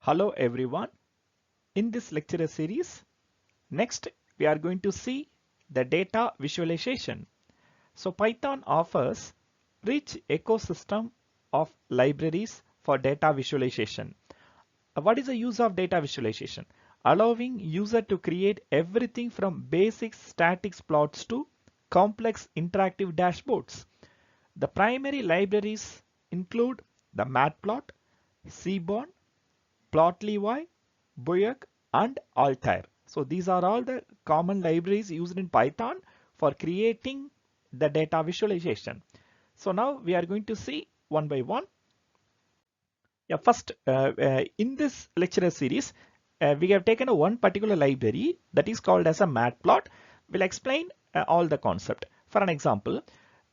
Hello everyone. In this lecture series, next we are going to see the data visualization. So Python offers rich ecosystem of libraries for data visualization. What is the use of data visualization? Allowing user to create everything from basic static plots to complex interactive dashboards. The primary libraries include the matplot, seaborn, plt.ly, Buyuk, and Altair. So these are all the common libraries used in Python for creating the data visualization. So now we are going to see one by one. Yeah, first, in this lecture series, we have taken one particular library that is called as a matplot. We'll explain all the concept. For an example,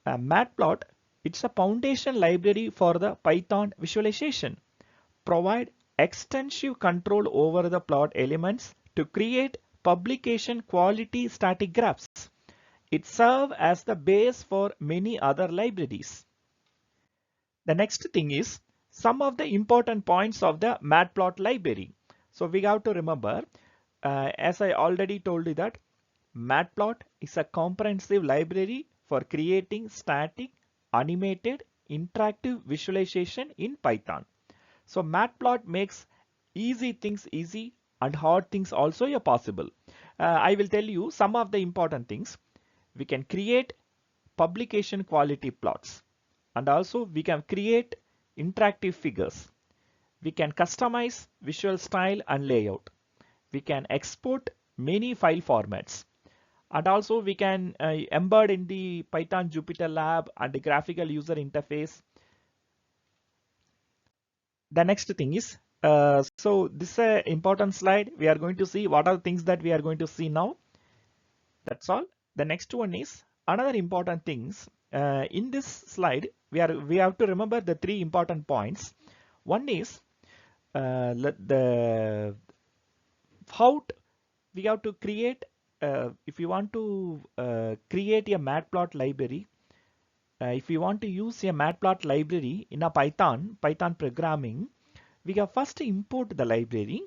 matplot, it's a foundation library for the Python visualization. Provide extensive control over the plot elements to create publication quality static graphs. It serves as the base for many other libraries. The next thing is some of the important points of the matplot library. So we have to remember, as I already told you, that matplot is a comprehensive library for creating static, animated, interactive visualization in Python. So matplot makes easy things easy and hard things also possible. I will tell you some of the important things. We can create publication quality plots, and also we can create interactive figures. We can customize visual style and layout. We can export many file formats, and also we can embed in the Python Jupyter Lab and the graphical user interface. The next thing is, so this is an important slide. We are going to see what are the things that we are going to see now. That's all. The next one is another important things. In this slide, we have to remember the three important points. One is the how we have to create. If you want to create a matplot library, if you want to use a matplot library in a Python programming, we have first to import the library.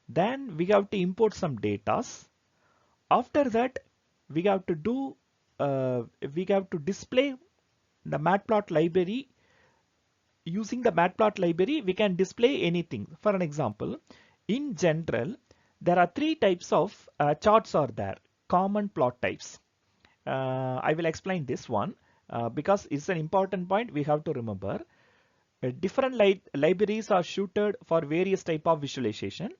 Then we have to import some datas. After that, we have to do we have to display the matplot library. Using the matplot library, we can display anything. For an example, in general, there are three types of charts are there, common plot types. I will explain this one because it's an important point we have to remember. Different libraries are suited for various type of visualization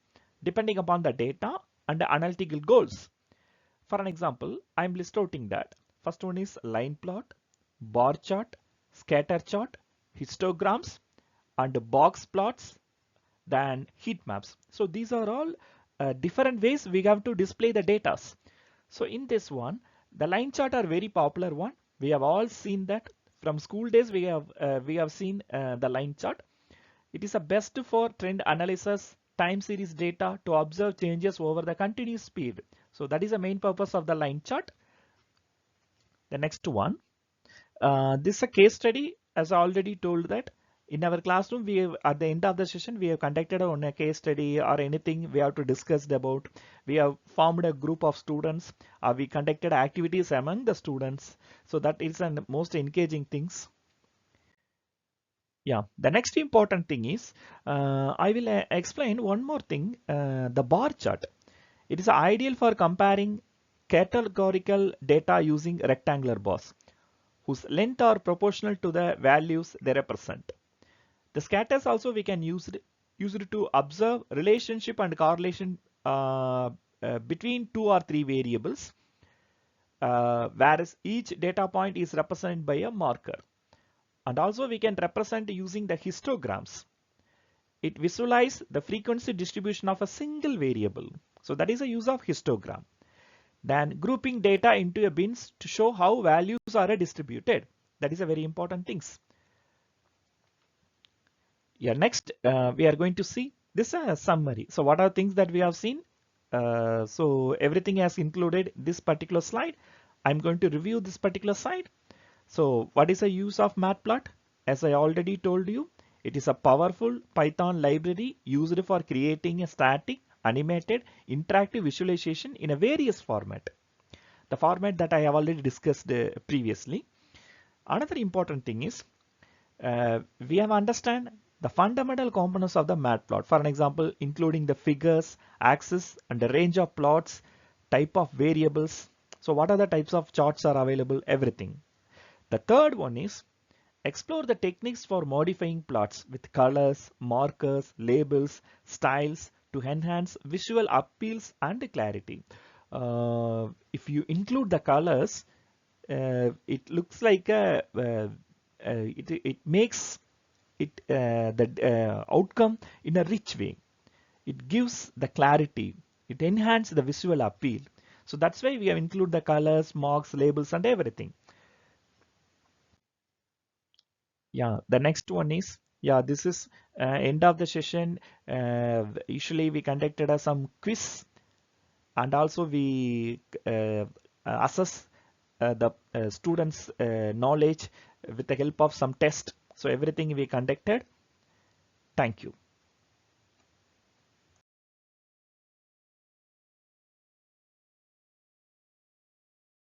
depending upon the data and the analytical goals. For an example, I'm listing that. First one is line plot, bar chart, scatter chart, histograms, and box plots, then heat maps. So these are all different ways we have to display the data. So in this one, the line chart are very popular one. We have all seen that from school days. We have seen the line chart. It is the best for trend analysis, time series data to observe changes over the continuous speed. So that is the main purpose of the line chart. The next one, this is a case study. As I already told that in our classroom, we have, at the end of the session, we have conducted on a case study or anything we have to discuss about. We have formed a group of students. We conducted activities among the students. So that is the most engaging things. Yeah, the next important thing is I will explain one more thing, the bar chart. It is ideal for comparing categorical data using rectangular bars whose length are proportional to the values they represent. The scatters also we can use it to observe relationship and correlation between two or three variables, whereas each data point is represented by a marker. And also we can represent using the histograms. It visualizes the frequency distribution of a single variable. So that is a use of histogram. Then grouping data into a bins to show how values are distributed. That is a very important things. Yeah, next we are going to see this summary. So what are things that we have seen? So everything has included this particular slide. I'm going to review this particular slide. So what is the use of matplot? As I already told you, It is a powerful Python library used for creating a static, animated, interactive visualization in a various format. The format that I have already discussed previously. Another important thing is we have understand the fundamental components of the matplot. For an example, including the figures, axis, and the range of plots, type of variables. So what are the types of charts are available? Everything. The third one is explore the techniques for modifying plots with colors, markers, labels, styles to enhance visual appeals and clarity. If you include the colors, it looks like it makes the outcome in a rich way. It gives the clarity. It enhances the visual appeal. So that's why we have included the colors, marks, labels, and everything. Yeah, the next one is, yeah, this is end of the session. Usually we conducted some quiz, and also we assess the students' knowledge with the help of some test. So everything we conducted. Thank you.